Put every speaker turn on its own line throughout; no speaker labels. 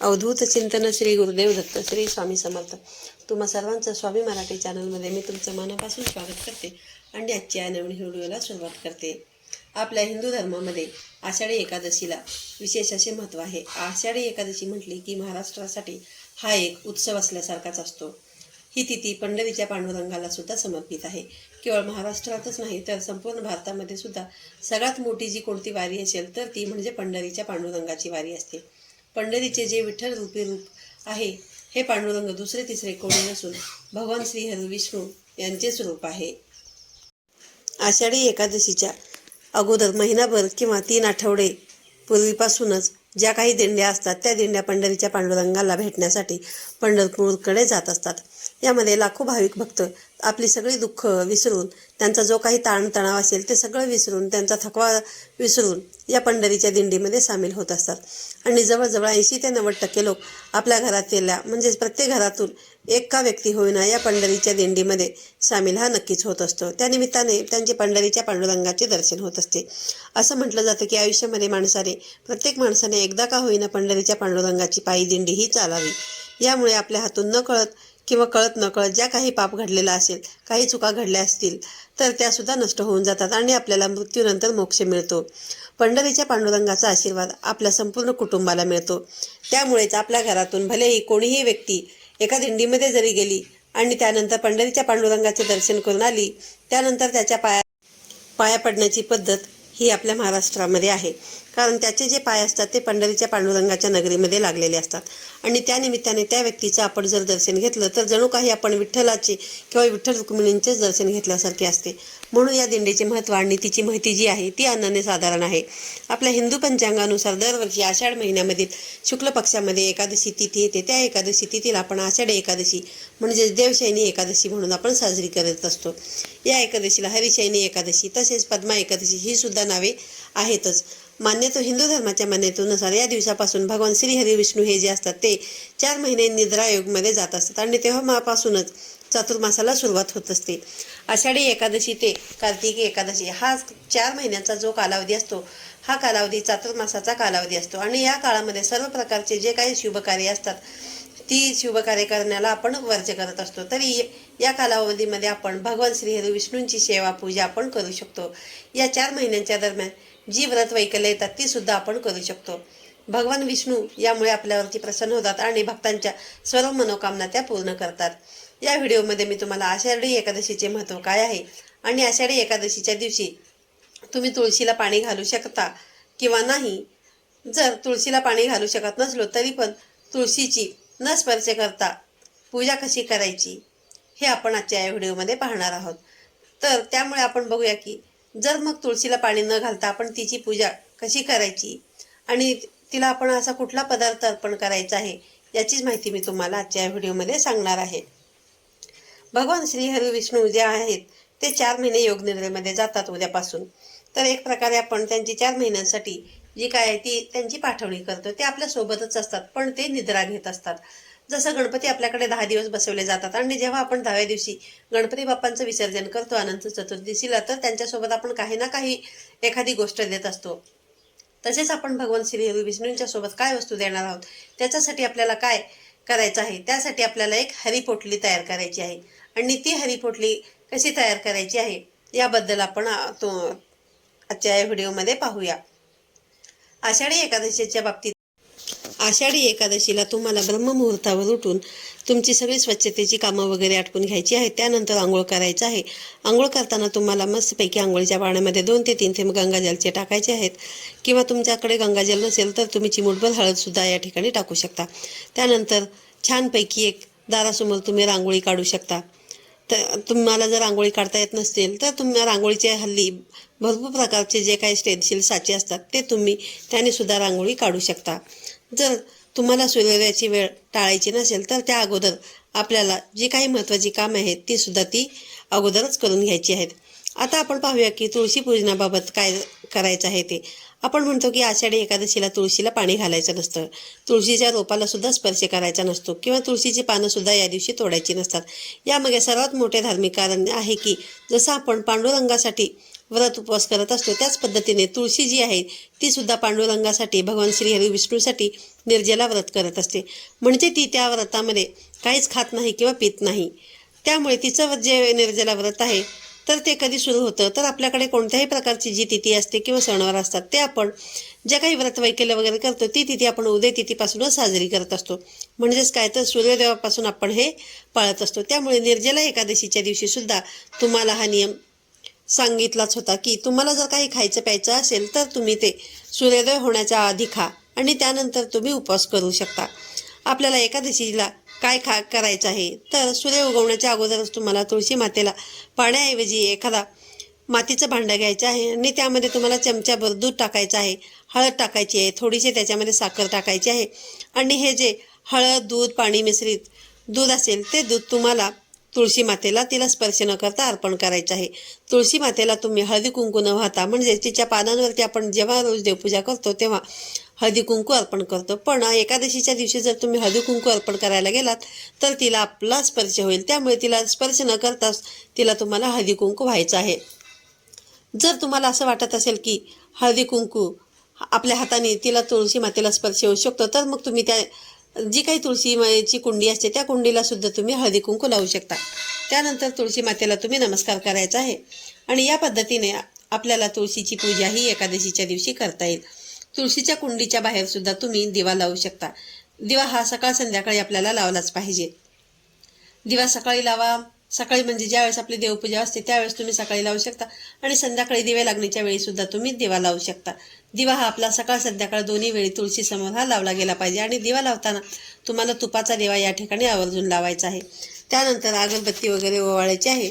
अवधूत चिंतन श्री गुरुदेव दत्त श्री स्वामी समर्थ. तुम्हा सर्वांचं स्वामी मराठी चॅनलमध्ये मी तुमचं मनापासून स्वागत करते आणि आजच्या नवीन व्हिडिओला सुरुवात करते. आपल्या हिंदू धर्मामध्ये आषाढी एकादशीला विशेष असे महत्त्व आहे. आषाढी एकादशी म्हटली की महाराष्ट्रासाठी हा एक उत्सव असल्यासारखाच असतो. ही तिथी पंढरीच्या पांडुरंगाला सुद्धा समर्पित आहे. केवळ महाराष्ट्रातच नाही तर संपूर्ण भारतामध्ये सुद्धा सगळ्यात मोठी जी कोणती वारी असेल तर ती म्हणजे पंढरीच्या पांडुरंगाची वारी असते. पंढरीचे जे विठ्ठल रूपी रूप आहे हे पांडुरंग दुसरे तिसरे कोणी नसून भगवान श्री हरी विष्णू यांचेच रूप आहे. आषाढी एकादशीच्या अगोदर महिनाभर किंवा 3 आठवडे पूर्वीपासूनच ज्या काही दिंड्या असतात त्या दिंड्या पंढरीच्या पांडुरंगाला भेटण्यासाठी पंढरपूरकडे जात असतात. यामध्ये लाखो भाविक भक्त आपली सगळी दुःख विसरून, त्यांचा जो काही ताणतणाव असेल ते सगळं विसरून, त्यांचा थकवा विसरून या पंढरीच्या दिंडीमध्ये सामील होत असतात. आणि जवळजवळ 80 ते 90% लोक आपल्या घरातल्या म्हणजेच प्रत्येक घरातून एका व्यक्ती होईना या पंढरीच्या दिंडीमध्ये सामील हा नक्कीच होत असतो. त्यानिमित्ताने त्यांचे पंढरीच्या पांडुरंगाचे दर्शन होत असते. असं म्हटलं जातं की आयुष्यामध्ये प्रत्येक माणसाने एकदा का होईना पंढरीच्या पांडुरंगाची पायी दिंडी ही चालावी. यामुळे आपल्या हातून न कळत किंवा कळत न कळत ज्या काही पाप घडलेला असेल, काही चुका घडल्या असतील तर त्यासुद्धा नष्ट होऊन जातात आणि आपल्याला मृत्यूनंतर मोक्ष मिळतो. पंढरीच्या पांडुरंगाचा आशीर्वाद आपल्या संपूर्ण कुटुंबाला मिळतो. त्यामुळेच आपल्या घरातून भलेही कोणीही व्यक्ती एका दिंडीमध्ये जरी गेली आणि त्यानंतर पंढरीच्या पांडुरंगाचे दर्शन करून आली, त्यानंतर त्याच्या पाया पडण्याची पद्धत ही आपल्या महाराष्ट्रामध्ये आहे. कारण त्याचे जे पाय असतात ते पंढरीच्या पांडुरंगाच्या नगरीमध्ये लागलेले असतात आणि त्यानिमित्ताने त्या व्यक्तीचं आपण जर दर्शन घेतलं तर जणू काही आपण विठ्ठलाचे किंवा विठ्ठल रुक्मिणींचेच दर्शन घेतल्यासारखे असते. म्हणून या दिंडीचे महत्त्व आणि तिची माहिती जी आहे ती अनन्यसाधारण आहे. आपल्या हिंदू पंचांगानुसार दरवर्षी आषाढ महिन्यामधील शुक्ल पक्षामध्ये एकादशी तिथी येते. त्या एकादशी तिथीला आपण आषाढी एकादशी म्हणजे देवशयनी एकादशी म्हणून आपण साजरी करत असतो. या एकादशीला हरिशयनी एकादशी तसेच पद्मा एकादशी ही सुद्धा नावे आहेतच. हिंदू धर्माच्या मान्यतेनुसार या दिवसापासून भगवान श्री हरी विष्णू हे जे असतात ते 4 महिने निद्रा योगमध्ये जात असतात आणि तेव्हापासूनच चातुर्मासाला सुरुवात होत असते. आषाढी एकादशी ते कार्तिकी एकादशी हा 4 महिन्यांचा जो कालावधी असतो हा कालावधी चातुर्मासाचा कालावधी असतो आणि या काळामध्ये सर्व प्रकारचे जे काही शुभकार्य असतात ती शुभकार्य करण्याला आपण वर्ज करत असतो. तरी या कालावधीमध्ये आपण भगवान श्री हरी विष्णूंची सेवा पूजा आपण करू शकतो. या 4 महिन्यांच्या दरम्यान जी व्रत वैकल्य येतात ती सुद्धा आपण करू शकतो. भगवान विष्णू यामुळे आपल्यावरती प्रसन्न होतात आणि भक्तांच्या सर्व मनोकामना त्या पूर्ण करतात. या व्हिडिओमध्ये मी तुम्हाला आषाढी एकादशीचे महत्त्व काय आहे आणि आषाढी एकादशीच्या दिवशी तुम्ही तुळशीला पाणी घालू शकता किंवा नाही. जर तुळशीला पाणी घालू शकत नसलो तरी पण तुळशीची न स्पर्श करता पूजा कशी करायची हे आपण आजच्या या व्हिडिओमध्ये पाहणार आहोत. तर त्यामुळे आपण बघूया की जर मग तुळशीला पाणी न घालता आपण तिची पूजा कशी करायची आणि तिला आपण असा कुठला पदार्थ अर्पण करायचा आहे याचीच माहिती मी तुम्हाला आजच्या या व्हिडिओमध्ये सांगणार आहे. भगवान श्री हरी विष्णू जे आहेत ते 4 महिने योगनिद्रेमध्ये जातात उद्यापासून. तर एक प्रकारे आपण त्यांची 4 महिन्यांसाठी जी काय आहे ती त्यांची पाठवणी करतो. ते आपल्या सोबतच असतात पण ते निद्रा घेत असतात. जसं गणपती आपल्याकडे 10 दिवस बसवले जातात आणि जेव्हा आपण 10व्या दिवशी गणपती बाप्पांचं विसर्जन करतो अनंत चतुर्दशीला तर त्यांच्यासोबत आपण काही ना काही एखादी गोष्ट देत असतो. तसेच आपण भगवान श्री हरी विष्णूंच्या सोबत काय वस्तू देणार आहोत त्याच्यासाठी आपल्याला काय करायचं आहे, त्यासाठी आपल्याला एक हरिपोटली तयार करायची आहे आणि ती हरिपोटली कशी तयार करायची आहे याबद्दल आपण आजच्या या व्हिडिओमध्ये पाहूया. आषाढी एकादशीच्या बाबतीत आषाढी एकादशीला तुम्हाला ब्रह्ममुहूर्तावर उठून तुमची सगळी स्वच्छतेची कामं वगैरे आटपून घ्यायची आहे. त्यानंतर आंघोळ करायचं आहे. आंघोळ करताना तुम्हाला मस्तपैकी आंघोळीच्या पाण्यामध्ये 2 ते 3 थेंब गंगाजलचे टाकायचे आहेत किंवा तुमच्याकडे गंगाजल नसेल तर तुम्ही चिमूटभर हळदसुद्धा या ठिकाणी टाकू शकता. त्यानंतर छानपैकी एक दारासमोर तुम्ही रांगोळी काढू शकता. तर तुम्हाला जर रांगोळी काढता येत नसतील तर तुम्ही रांगोळीच्या हल्ली भरपूर प्रकारचे जे काही स्टेनशील साचे असतात ते तुम्ही त्याने सुद्धा रांगोळी काढू शकता. जर तुम्हाला सूर्योदयाची वेळ टाळायची नसेल तर त्या अगोदर आपल्याला जी काही महत्त्वाची कामं आहेत ती सुद्धा अगोदरच करून घ्यायची आहेत. आता आपण पाहूया की तुळशी पूजनाबाबत काय करायचं आहे ते. आपण म्हणतो की आषाढी एकादशीला तुळशीला पाणी घालायचं नसतं, तुळशीच्या रोपाला सुद्धा स्पर्श करायचा नसतो किंवा तुळशीची पानं सुद्धा या दिवशी तोडायची नसतात. यामागे सर्वात मोठे धार्मिक कारण आहे की जसं आपण पांडुरंगासाठी व्रत उपवास करत असतो, त्याच पद्धतीने तुळशी जी आहे ती सुद्धा पांडुरंगासाठी, भगवान श्री हरी विष्णूसाठी निर्जला व्रत करत असते. म्हणजे ती त्या व्रतामध्ये काहीच खात नाही किंवा पित नाही. त्यामुळे तिचं जे निर्जला व्रत आहे तर ते कधी सुरू होतं तर आपल्याकडे कोणत्याही प्रकारची जी तिथी असते किंवा सणवार असतात ते आपण ज्या काही व्रत वैकल्य वगैरे करतो ती तिथी आपण उदय तिथीपासूनच साजरी करत असतो. म्हणजेच काय तर सूर्योदयापासून आपण हे पाळत असतो. त्यामुळे निर्जला एकादशीच्या दिवशी सुद्धा तुम्हाला हा नियम सांगितलाच होता की तुम्हाला जर काही खायचं प्यायचं असेल तर तुम्ही ते सूर्योदय होण्याच्या आधी खा आणि त्यानंतर तुम्ही उपवास करू शकता. आपल्याला एकादशीला काय करायचं आहे तर सूर्य उगवण्याच्या अगोदरच तुम्हाला तुळशी मातेला पाण्याऐवजी एखादा मातीचं भांडं घ्यायचं आहे आणि त्यामध्ये तुम्हाला चमच्याभर दूध टाकायचं आहे, हळद टाकायची आहे, थोडीशी त्याच्यामध्ये साखर टाकायची आहे आणि हे जे हळद, दूध, पाणी मिश्रित दूध असेल ते दूध तुम्हाला तुळशी मातेला तिला स्पर्श न करता अर्पण करायचं आहे. तुळशी मातेला तुम्ही हळदी कुंकू न वाहता म्हणजे तिच्या पानांवरती आपण जेव्हा रोज देवपूजा करतो तेव्हा हळदी कुंकू अर्पण करतो, पण एकादशीच्या दिवशी जर तुम्ही हळदी कुंकू अर्पण करायला गेलात तर तिला आपला स्पर्श होईल. त्यामुळे तिला स्पर्श न करताच तिला तुम्हाला हळदी कुंकू व्हायचं आहे. जर तुम्हाला असं वाटत असेल की हळदी कुंकू आपल्या हाताने तिला तुळशी मातेला स्पर्श होऊ शकतो तर मग तुम्ही त्या जी काही तुळशीची कुंडी असते त्या कुंडीला सुद्धा तुम्ही हळदी कुंकू लावू शकता. त्यानंतर तुळशी मातेला तुम्ही नमस्कार करायचा आहे आणि या पद्धतीने आपल्याला तुळशीची पूजा ही एकादशीच्या दिवशी करता येईल. तुळशीच्या कुंडीच्या बाहेर सुद्धा तुम्ही दिवा लावू शकता. दिवा हा सकाळ संध्याकाळी आपल्याला लावलाच पाहिजे. दिवा सकाळी लावा. सकाळी म्हणजे ज्यावेळेस आपली देवपूजा असते त्यावेळेस तुम्ही सकाळी लावू शकता आणि संध्याकाळी दिवे लागण्याच्या वेळी सुद्धा तुम्ही दिवा लावू शकता. दिवा हा आपला सकाळ संध्याकाळ दोन्ही वेळी तुळशी समोर हा लावला गेला पाहिजे आणि दिवा लावताना तुम्हाला तुपाचा दिवा या ठिकाणी आवर्जून लावायचा आहे. त्यानंतर अगरबत्ती वगैरे ओवाळायची आहे.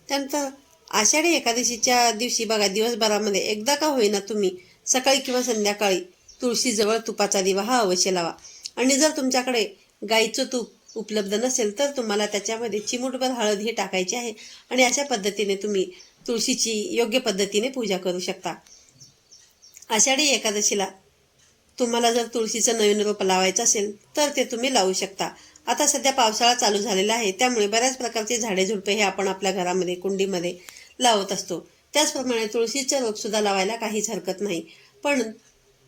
त्यानंतर आषाढी एकादशीच्या दिवशी बघा दिवसभरामध्ये एकदा का होईना तुम्ही सकाळी किंवा संध्याकाळी तुळशीजवळ तुपाचा दिवा हा अवश्य लावा. आणि जर तुमच्याकडे गाईचं तूप उपलब्ध नसेल तर तुम्हाला त्याच्यामध्ये चिमूटभर हळद ही टाकायची आहे आणि अशा पद्धतीने तुम्ही तुळशीची योग्य पद्धतीने पूजा करू शकता. आषाढी एकादशीला तुम्हाला जर तुळशीचं नवीन रोप लावायचं असेल तर ते तुम्ही लावू शकता. आता सध्या पावसाळा चालू झालेला आहे त्यामुळे बऱ्याच प्रकारचे झाडे झुडपे हे आपण आपल्या घरामध्ये कुंडीमध्ये लावत असतो. त्याचप्रमाणे तुळशीचं रोप सुद्धा लावायला काहीच हरकत नाही. पण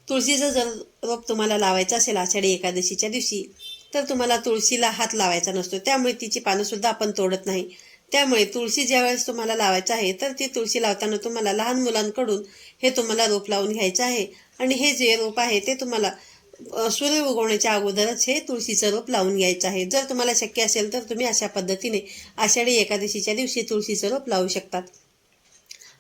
तुळशीचं जर रोप तुम्हाला लावायचं असेल आषाढी एकादशीच्या दिवशी तर तुम्हाला तुळशीला हात लावायचा नसतो, त्यामुळे तिची पानं सुद्धा आपण तोडत नाही. त्यामुळे तुळशी ज्यावेळेस तुम्हाला लावायचं आहे तर ती तुळशी लावताना तुम्हाला लहान मुलांकडून हे तुम्हाला रोप लावून घ्यायचं आहे आणि हे जे रोप आहे ते तुम्हाला सूर्य उगवण्याच्या अगोदरच हे तुळशीचं रोप लावून घ्यायचं आहे. जर तुम्हाला शक्य असेल तर तुम्ही अशा पद्धतीने आषाढी एकादशीच्या दिवशी तुळशीचं रोप लावू शकतात.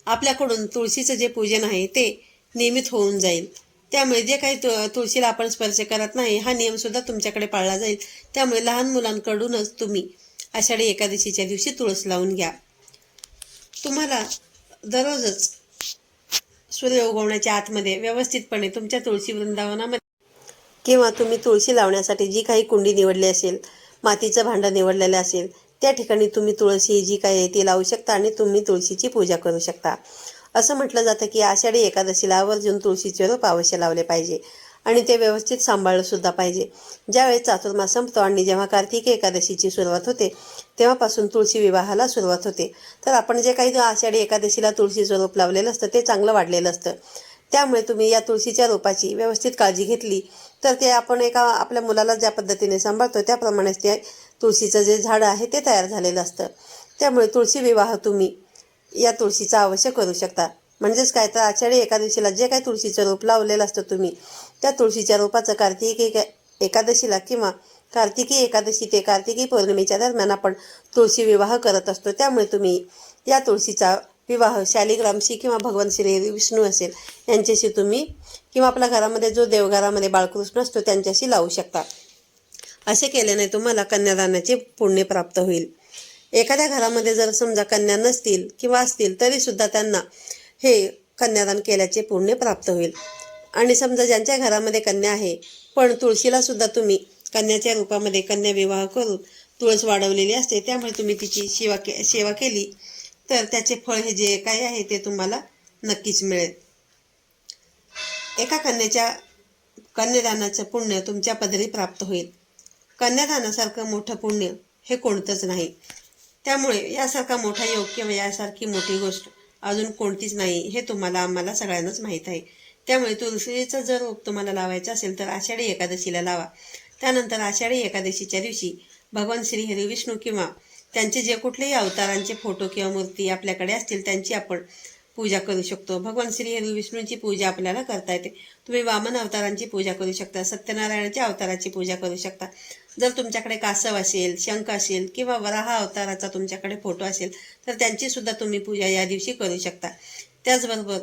आपल्याकडून तुळशीचं जे पूजन आहे ते नियमित होऊन जाईल. त्यामुळे जे काही तुळशीला आपण स्पर्श करत नाही हा नियम सुद्धा तुमच्याकडे पाळला जाईल. त्यामुळे लहान मुलांकडूनच तुम्ही आषाढी एकादशीच्या दिवशी तुळस लावून घ्या. तुम्हाला दररोजच सूर्य उगवण्याच्या आतमध्ये व्यवस्थितपणे तुमच्या तुळशी वृंदावनामध्ये किंवा तुम्ही तुळशी लावण्यासाठी जी काही कुंडी निवडली असेल, मातीचं भांडं निवडलेलं असेल त्या ठिकाणी तुम्ही तुळशी जी काही आहे ती लावू शकता आणि तुम्ही तुळशीची पूजा करू शकता. असं म्हटलं जातं की आषाढी एकादशीला आवर्जून तुळशीचे रोप अवश्य लावले पाहिजे आणि ते व्यवस्थित सांभाळलं सुद्धा पाहिजे. ज्यावेळेस चातुर्मास संपतो आणि जेव्हा कार्तिकी एकादशीची सुरुवात होते तेव्हापासून तुळशी विवाहाला सुरुवात होते. तर आपण जे काही आषाढी एकादशीला तुळशीचं रोप लावलेलं असतं ते चांगलं वाढलेलं असतं. त्यामुळे तुम्ही या तुळशीच्या रोपाची व्यवस्थित काळजी घेतली तर ते आपण एका आपल्या मुलाला ज्या पद्धतीने सांभाळतो त्याप्रमाणेच ते तुळशीचं जे झाड आहे ते तयार झालेलं असतं. त्यामुळे तुळशी विवाह तुम्ही या तुळशीचा अवश्य करू शकता. म्हणजेच काय तर आषाढी एकादशीला जे काही तुळशीचं रोप लावलेलं असतं तुम्ही त्या तुळशीच्या रोपाचं कार्तिकी एकादशीला किंवा कार्तिकी एकादशी ते कार्तिकी पौर्णिमेच्या दरम्यान आपण तुळशी विवाह करत असतो. त्यामुळे तुम्ही या तुळशीचा विवाह शालिग्रामशी किंवा भगवान श्री विष्णू असेल यांच्याशी तुम्ही किंवा आपल्या घरामध्ये जो देवघरामध्ये बाळकृष्ण असतो त्यांच्याशी लावू शकता. असे केल्याने तुम्हाला कन्यादानाचे पुण्य प्राप्त होईल. एखाद्या घरामध्ये जर समजा कन्या नसतील किंवा असतील तरी सुद्धा त्यांना हे कन्यादान केल्याचे पुण्य प्राप्त होईल. आणि समजा ज्यांच्या घरामध्ये कन्या आहे पण तुळशीला सुद्धा तुम्ही कन्याच्या रूपामध्ये कन्या विवाह करून तुळस वाढवलेली असते त्यामुळे तुम्ही तिची सेवा केली तर त्याचे फळ हे जे काही आहे ते तुम्हाला नक्कीच मिळेल. एका कन्यादानाचं पुण्य तुमच्या पदरी प्राप्त होईल. कन्यादानासारखं मोठं पुण्य हे कोणतंच नाही. त्यामुळे यासारखा मोठा योग किंवा यासारखी मोठी गोष्ट अजून कोणतीच नाही हे तुम्हाला आम्हाला सगळ्यांनाच माहीत आहे. त्यामुळे तुळशीचं जर रोप तुम्हाला लावायचं असेल तर आषाढी एकादशीला लावा. त्यानंतर आषाढी एकादशीच्या दिवशी भगवान श्री हरी विष्णू किंवा त्यांचे जे कुठलेही अवतारांचे फोटो किंवा मूर्ती आपल्याकडे असतील त्यांची आपण पूजा करू शकतो. भगवान श्री हरी विष्णूंची पूजा आपल्याला करता येते. तुम्ही वामन अवतारांची पूजा करू शकता, सत्यनारायणाच्या अवताराची पूजा करू शकता. जर तुमच्याकडे कासव असेल, शंख असेल किंवा वराह अवताराचा तुमच्याकडे फोटो असेल तर त्यांची सुद्धा तुम्ही पूजा या दिवशी करू शकता. त्याचबरोबर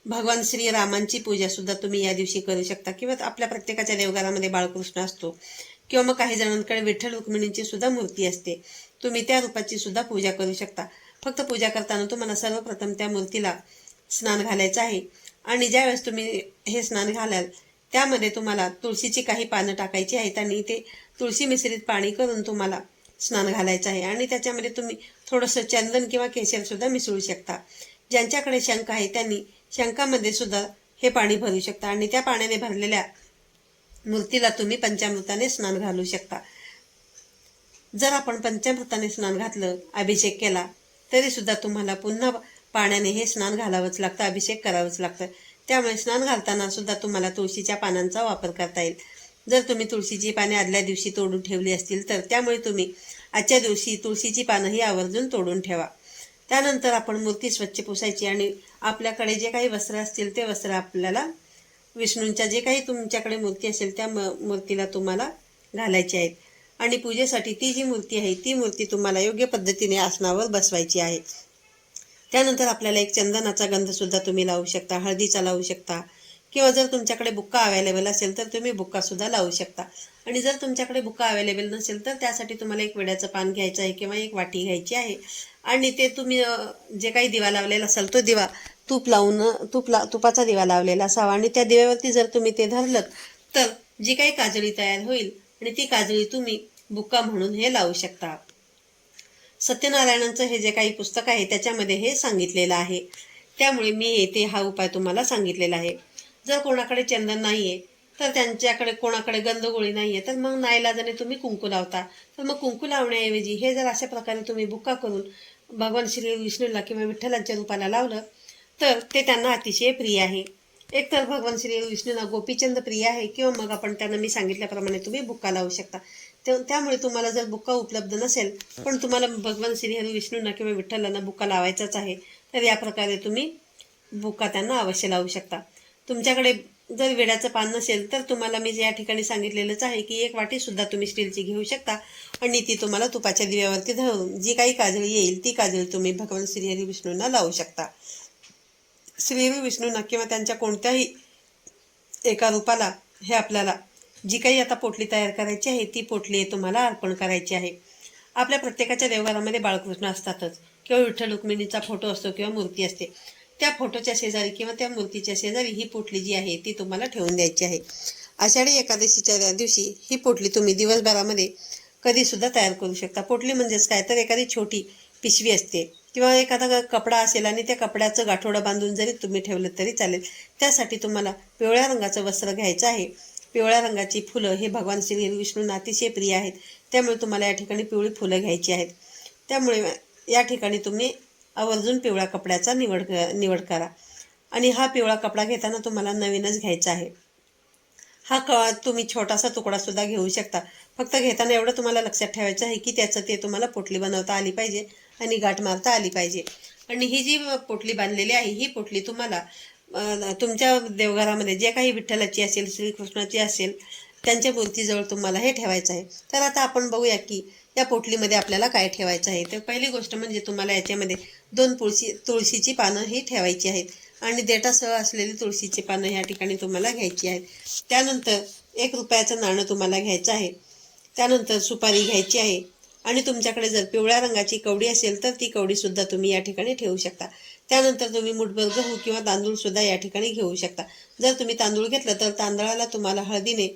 भगवान श्रीरामांची पूजा सुद्धा तुम्ही या दिवशी करू शकता. किंवा आपल्या प्रत्येकाच्या देवघरामध्ये बाळकृष्ण असतो किंवा मग काही जणांकडे विठ्ठल रुक्मिणींची सुद्धा मूर्ती असते. तुम्ही त्या रूपाची सुद्धा पूजा करू शकता. फक्त पूजा करताना तुम्हाला सर्वप्रथम त्या मूर्तीला स्नान घालायचं आहे. आणि ज्यावेळेस तुम्ही हे स्नान घालाल त्यामध्ये तुम्हाला तुळशीची काही पानं टाकायची आहेत आणि ते तुळशी मिश्रित पाणी करून तुम्हाला स्नान घालायचं आहे. आणि त्याच्यामध्ये तुम्ही थोडंसं चंदन किंवा केशर सुद्धा मिसळू शकता. ज्यांच्याकडे शंख आहे त्यांनी शंखामध्ये सुद्धा हे पाणी भरू शकता आणि त्या पाण्याने भरलेल्या मूर्तीला तुम्ही पंचामृताने स्नान घालू शकता. जर आपण पंचामृताने स्नान घातलं, अभिषेक केला तरी सुद्धा तुम्हाला पुन्हा पाण्याने हे स्नान घालावंच लागतं, अभिषेक करावंच लागतं. त्यामुळे स्नान घालताना सुद्धा तुम्हाला तुळशीच्या पानांचा वापर करता येईल. जर तुम्ही तुळशीची पाने आदल्या दिवशी तोडून ठेवली असतील तर त्यामुळे तुम्ही आजच्या दिवशी तुळशीची पानंही आवर्जून तोडून ठेवा. त्यानंतर आपण मूर्ती स्वच्छ पुसायची आणि आपल्याकडे जे काही वस्त्र असतील ते वस्त्र आपल्याला विष्णूंच्या जे काही तुमच्याकडे मूर्ती असेल त्या मूर्तीला तुम्हाला घालायची आहेत. आणि पूजेसाठी ती जी मूर्ती आहे ती मूर्ती तुम्हाला योग्य पद्धतीने आसनावर बसवायची आहे. त्यानंतर आपल्याला एक चंदनाचा गंध सुद्धा तुम्ही लावू शकता, हळदीचा लावू शकता किंवा जर तुमच्याकडे बुक्का अवेलेबल असेल तर तुम्ही बुक्का सुद्धा लावू शकता. आणि जर तुमच्याकडे बुक्का अवेलेबल नसेल तर त्यासाठी तुम्हाला एक विड्याचं पान घ्यायचं आहे किंवा एक वाटी घ्यायची आहे. आणि ते तुम्ही जे काही दिवा लावलेला असाल तो दिवा तुपाचा दिवा लावलेला असावा. आणि त्या दिव्यावरती जर तुम्ही ते धरलं तर जी काही काजळी तयार होईल आणि ती काजळी तुम्ही बुक्का म्हणून हे लावू शकता. सत्यनारायणांचं हे जे काही पुस्तक आहे त्याच्यामध्ये हे सांगितलेलं आहे. त्यामुळे मी येथे हा उपाय तुम्हाला सांगितलेला आहे. जर कोणाकडे चंदन नाहीये तर त्यांच्याकडे कोणाकडे गंधगोळी नाहीये तर मग नाईलाजाने तुम्ही कुंकू लावता. तर मग कुंकू लावण्याऐवजी हे जर अशा प्रकारे तुम्ही बुक्का करून भगवान श्री विष्णूला किंवा विठ्ठलांच्या रूपाला लावलं तर ते त्यांना अतिशय प्रिय आहे. एक तर भगवान श्री विष्णूंना गोपीचंद प्रिय आहे किंवा मग आपण त्यांना मी सांगितल्याप्रमाणे तुम्ही बुक्का लावू शकता. त्यामुळे तुम्हाला जर बुक्का उपलब्ध नसेल पण तुम्हाला भगवान श्री हरी विष्णूंना किंवा विठ्ठलांना बुक्का लावायचाच आहे तर या प्रकारे तुम्ही बुक्का त्यांना अवश्य लावू शकता. तुमच्याकडे जर विड्याचं पान नसेल तर तुम्हाला मी या ठिकाणी सांगितलेलंच आहे की एक वाटी सुद्धा तुम्ही स्टीलची घेऊ शकता आणि ती तुम्हाला तुपाच्या दिव्यावरती धरून जी काही काजळी येईल ती काजळी तुम्ही भगवान श्री हरी विष्णूंना लावू शकता. श्री हरी विष्णूंना किंवा त्यांच्या कोणत्याही एका रूपाला हे आपल्याला जी काही आता पोटली तयार करायची आहे ती पोटली तुम्हाला अर्पण करायची आहे. आपल्या प्रत्येकाच्या देवघरामध्ये बाळकृष्ण असतातच किंवा विठ्ठल रुक्मिणीचा फोटो असतो किंवा मूर्ती असते. त्या फोटोच्या शेजारी किंवा त्या मूर्तीच्या शेजारी ही पोटली जी आहे ती तुम्हाला ठेवून द्यायची आहे. आषाढी एकादशीच्या दिवशी ही पोटली तुम्ही दिवसभरामध्ये कधीसुद्धा तयार करू शकता. पोटली म्हणजेच काय तर एखादी छोटी पिशवी असते किंवा एखादा कपडा असेल आणि त्या कपड्याचं गाठोडं बांधून जरी तुम्ही ठेवलं तरी चालेल. त्यासाठी तुम्हाला पिवळ्या रंगाचं वस्त्र घ्यायचं आहे. पिवळ्या रंगाची फुलं हे भगवान श्री विष्णूंना अतिशय प्रिय आहेत. त्यामुळे तुम्हाला या ठिकाणी पिवळी फुलं घ्यायची आहेत. त्यामुळे या ठिकाणी तुम्ही आवर्जून पिवळ्या कपड्याचा निवड करा. आणि हा पिवळा कपडा घेताना तुम्हाला नवीनच घ्यायचा आहे. हा तुम्ही छोटासा तुकडा सुद्धा घेऊ शकता. फक्त घेताना एवढं तुम्हाला लक्षात ठेवायचं आहे की त्याचं ते तुम्हाला पोटली बनवता आली पाहिजे आणि गाठ मारता आली पाहिजे. आणि ही जी पोटली बांधलेली आहे ही पोटली तुम्हाला तुमच्या देवघरामध्ये जे काही विठ्ठलाची असेल, श्रीकृष्णाची असेल त्यांच्या मूर्तीजवळ तुम्हाला हे ठेवायचं आहे. तर आता आपण बघूया की या पोटलीमध्ये आपल्याला काय ठेवायचं आहे. तर पहिली गोष्ट म्हणजे तुम्हाला याच्यामध्ये 2 तुळशीची पानं ही ठेवायची आहेत आणि देठासह असलेली तुळशीची पानं या ठिकाणी तुम्हाला घ्यायची आहेत. त्यानंतर 1 रुपयाचं नाणं तुम्हाला घ्यायचं आहे. त्यानंतर सुपारी घ्यायची आहे आणि तुमच्याकडे जर पिवळ्या रंगाची कवडी असेल तर ती कवडीसुद्धा तुम्ही या ठिकाणी ठेवू शकता. त्यानंतर तुम्ही मुठभर गहू किंवा तांदूळसुद्धा या ठिकाणी घेऊ शकता. जर तुम्ही तांदूळ घेतलं तर तांदळाला तुम्हाला हळदीने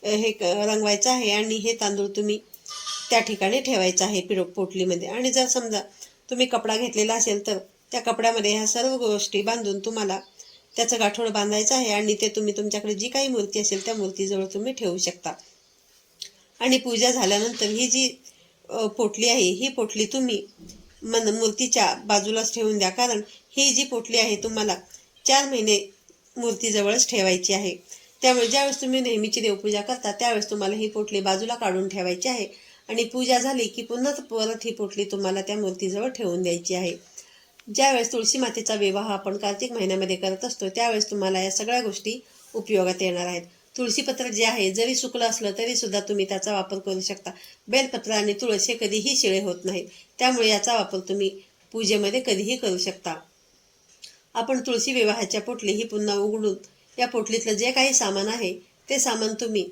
हे रंगवायचं आहे आणि हे तांदूळ तुम्ही त्या ठिकाणी ठेवायचं आहे पोटलीमध्ये. आणि जर समजा तुम्ही कपडा घेतलेला असेल तर त्या कपड्यामध्ये ह्या सर्व गोष्टी बांधून तुम्हाला त्याचं गाठोडं बांधायचं आहे आणि ते तुम्ही तुमच्याकडे जी काही मूर्ती असेल त्या मूर्तीजवळ तुम्ही ठेवू शकता. आणि पूजा झाल्यानंतर ही जी पोटली आहे ही पोटली तुम्ही मूर्तीच्या बाजूलाच ठेवून द्या, कारण ही जी पोटली आहे तुम्हाला 4 महिने मूर्तीजवळच ठेवायची आहे. त्यामुळे ज्यावेळेस तुम्ही नेहमीची देवपूजा करता त्यावेळेस तुम्हाला ही पोटली बाजूला काढून ठेवायची आहे आणि पूजा झाली की पुन्हा परत ही पोटली तुम्हाला त्या मूर्तीजवळ ठेवून द्यायची आहे. ज्यावेळेस तुळशी मातेचा विवाह आपण कार्तिक महिन्यामध्ये करत असतो त्यावेळेस तुम्हाला या सगळ्या गोष्टी उपयोगात येणार आहेत. तुळशीपत्र जे आहे जरी सुकलं असलं तरी सुद्धा तुम्ही त्याचा वापर करू शकता. बेलपत्र आणि तुळस हे कधीही शिळे होत नाहीत, त्यामुळे याचा वापर तुम्ही पूजेमध्ये कधीही करू शकता. आपण तुळशी विवाहाच्या पोटली ही पुन्हा उघडून या पोटलीतलं जे काही सामान आहे ते सामान तुम्ही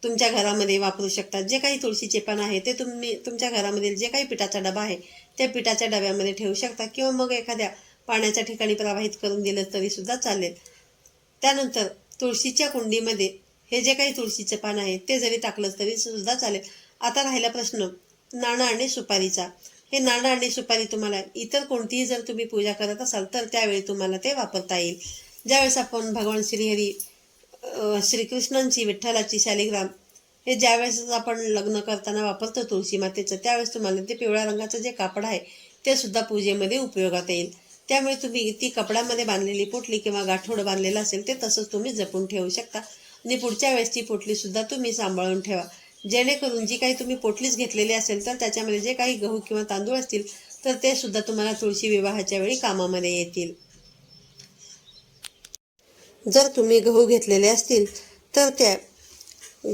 तुमच्या घरामध्ये वापरू शकता. जे काही तुळशीचे पान आहे ते तुम्ही तुमच्या घरामधील जे काही पिठाचा डबा आहे त्या पिठाच्या डब्यामध्ये ठेवू शकता किंवा मग एखाद्या पाण्याच्या ठिकाणी प्रवाहित करून दिलं तरी सुद्धा चालेल. त्यानंतर तुळशीच्या कुंडीमध्ये हे जे काही तुळशीचे पान आहे ते जरी टाकलं तरी सुद्धा चालेल. आता राहिला प्रश्न नाणं आणि सुपारीचा. हे नाणं आणि सुपारी तुम्हाला इतर कोणतीही जर तुम्ही पूजा करत असाल तर त्यावेळी तुम्हाला ते वापरता येईल. ज्यावेळेस आपण भगवान श्रीहरी श्रीकृष्णांची विठ्ठलाची शालिग्राम हे ज्यावेळेस आपण लग्न करताना वापरतो तुळशी मातेचं त्यावेळेस तुम्हाला ते पिवळ्या रंगाचं जे कापड आहे ते सुद्धा पूजेमध्ये उपयोगात येईल. त्यामुळे तुम्ही ती कपड्यामध्ये बांधलेली पोटली किंवा गाठोडं बांधलेलं असेल ते तसंच तुम्ही जपून ठेवू शकता आणि पुढच्या वेळेस ती पोटली सुद्धा तुम्ही सांभाळून ठेवा, जेणेकरून जी काही तुम्ही पोटलीच घेतलेली असेल तर त्याच्यामध्ये जे काही गहू किंवा तांदूळ असतील तर ते सुद्धा तुम्हाला तुळशी विवाहाच्या वेळी कामामध्ये येतील. जर तुम्ही गहू घेतलेले असतील तर त्या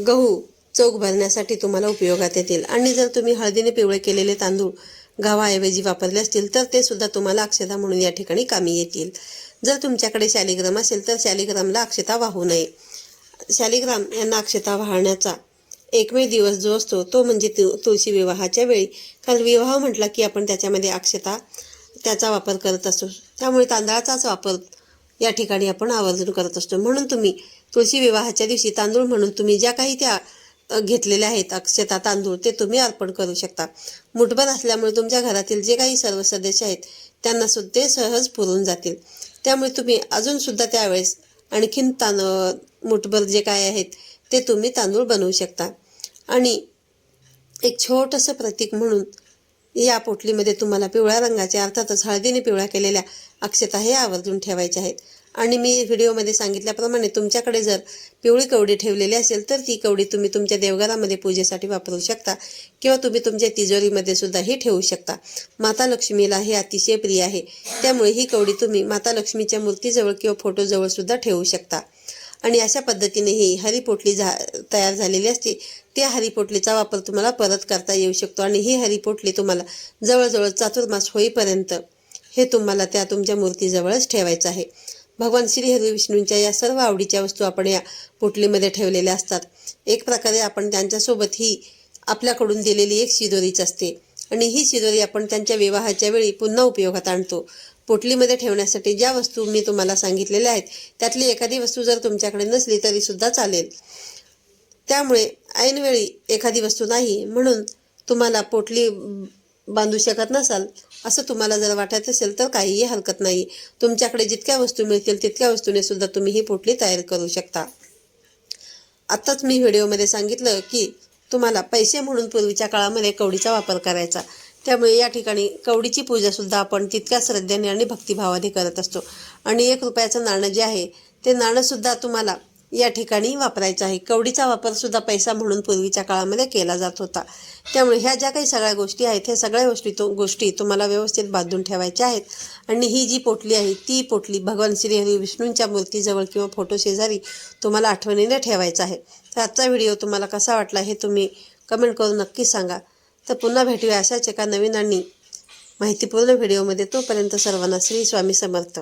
गहू चौक भरण्यासाठी तुम्हाला उपयोगात येतील आणि जर तुम्ही हळदीने पिवळे केलेले तांदूळ गव्हाऐवजी वापरले असतील तर ते सुद्धा तुम्हाला अक्षता म्हणून या ठिकाणी कामी येतील. जर तुमच्याकडे शालिग्राम असेल तर शालिग्रामला अक्षता वाहू नये. शालिग्राम यांना अक्षता वाहण्याचा एकमेव दिवस जो असतो तो म्हणजे तुळशी विवाहाच्या वेळी, कारण विवाह म्हटला की आपण त्याच्यामध्ये अक्षता त्याचा वापर करत असतो, त्यामुळे तांदळाचाच वापर या ठिकाणी आपण आवर्जून करत असतो. म्हणून तुम्ही तुळशी विवाहाच्या दिवशी तांदूळ म्हणून तुम्ही ज्या काही त्या घेतलेल्या आहेत अक्षता तांदूळ ते तुम्ही अर्पण करू शकता. मुठभर असल्यामुळे तुमच्या घरातील जे काही सर्व सदस्य आहेत त्यांना सुद्धा ते सहज पुरून जातील. त्यामुळे तुम्ही अजून सुद्धा त्यावेळेस आणखीन मुठभर जे काय आहेत ते तुम्ही तांदूळ बनवू शकता. आणि एक छोटंसं प्रतीक म्हणून या पोटलीमध्ये तुम्हाला पिवळ्या रंगाच्या अर्थातच हळदीने पिवळ्या केलेल्या अक्षता हे आवर्जून ठेवायचे आहेत. आणि मी व्हिडिओमध्ये सांगितल्याप्रमाणे तुमच्याकडे जर पिवळी कवडी ठेवलेली असेल तर ती कवडी तुम्ही तुमच्या देवघरामध्ये पूजेसाठी वापरू शकता किंवा तुम्ही तुमच्या तिजोरीमध्ये सुद्धा ही ठेवू शकता. माता लक्ष्मीला हे अतिशय प्रिय आहे, त्यामुळे ही कवडी तुम्ही माता लक्ष्मीच्या मूर्तीजवळ किंवा फोटोजवळ सुद्धा ठेवू शकता. आणि अशा पद्धतीने ही हरिपोटली तयार झालेली असते. त्या हरिपोटलीचा वापर तुम्हाला परत करता येऊ शकतो आणि ही हरिपोटली तुम्हाला जवळजवळ चातुर्मास होईपर्यंत हे तुम्हाला त्या तुमच्या मूर्तीजवळच ठेवायचं आहे. भगवान श्री हरी विष्णूंच्या या सर्व आवडीच्या वस्तू आपण या पोटलीमध्ये ठेवलेल्या असतात. एक प्रकारे आपण त्यांच्यासोबत ही आपल्याकडून दिलेली एक शिदोरीच असते आणि ही शिदोरी आपण त्यांच्या विवाहाच्या वेळी पुन्हा उपयोगात आणतो. पोटलीमध्ये ठेवण्यासाठी ज्या वस्तू मी तुम्हाला सांगितलेल्या आहेत त्यातली एखादी वस्तू जर तुमच्याकडे नसली तरी सुद्धा चालेल. त्यामुळे ऐनवेळी एखादी वस्तू नाही म्हणून तुम्हाला पोटली बांधू शकत नसाल असं तुम्हाला जर वाटत असेल तर काहीही हरकत नाही. तुमच्याकडे जितक्या वस्तू मिळतील तितक्या वस्तूने सुद्धा तुम्ही ही पोटली तयार करू शकता. आत्ताच मी व्हिडिओमध्ये सांगितलं की तुम्हाला पैसे म्हणून पूर्वीच्या काळामध्ये कवडीचा वापर करायचा, त्यामुळे या ठिकाणी कवडीची पूजासुद्धा आपण तितक्या श्रद्धेने आणि भक्तिभावाने करत असतो. आणि 1 रुपयाचं नाणं जे आहे ते नाणंसुद्धा तुम्हाला या ठिकाणी वापरायचं आहे. कवडीचा वापरसुद्धा पैसा म्हणून पूर्वीच्या काळामध्ये केला जात होता. त्यामुळे ह्या ज्या काही सगळ्या गोष्टी आहेत ह्या सगळ्या गोष्टी तुम्हाला व्यवस्थित बांधून ठेवायच्या आहेत. आणि ही जी पोटली आहे ती पोटली भगवान श्रीहरी विष्णूंच्या मूर्तीजवळ किंवा फोटो शेजारी तुम्हाला आठवणीने ठेवायचं आहे. तर आजचा व्हिडिओ तुम्हाला कसा वाटला हे तुम्ही कमेंट करून नक्की सांगा. तर पुन्हा भेटूया अशाच एका नवीन आणि माहितीपूर्ण व्हिडिओमध्ये. तोपर्यंत सर्वांना श्री स्वामी समर्थ.